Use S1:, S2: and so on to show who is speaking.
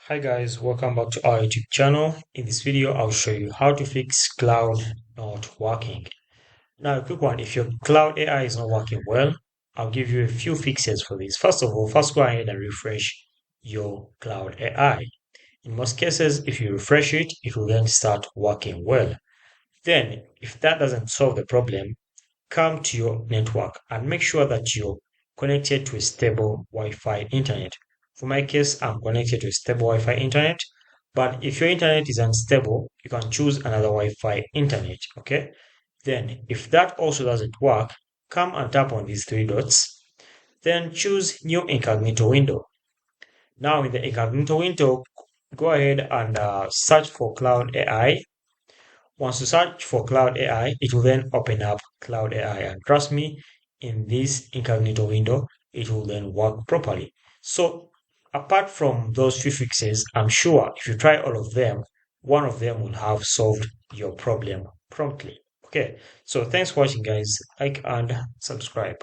S1: Hi guys, welcome back to our YouTube channel. In this video, I'll show you how to fix Cloud not working. Now, a quick one, if your Cloud AI is not working well, I'll give you a few fixes for this. First of all, first go ahead and refresh your Cloud AI. In most cases, if you refresh it, it will then start working well. Then, if that doesn't solve the problem, come to your network and make sure that you're connected to a stable Wi-Fi internet. For my case, I'm connected to a stable Wi-Fi internet, but if your internet is unstable, you can choose another Wi-Fi internet, okay? Then, if that also doesn't work, come and tap on these three dots, then choose New Incognito window. Now, in the incognito window, go ahead and search for Cloud AI. Once you search for Cloud AI, it will then open up Cloud AI. And trust me, in this incognito window, it will then work properly. So, apart from those few fixes, I'm sure if you try all of them, one of them will have solved your problem promptly. Okay, so thanks for watching, guys. Like and subscribe.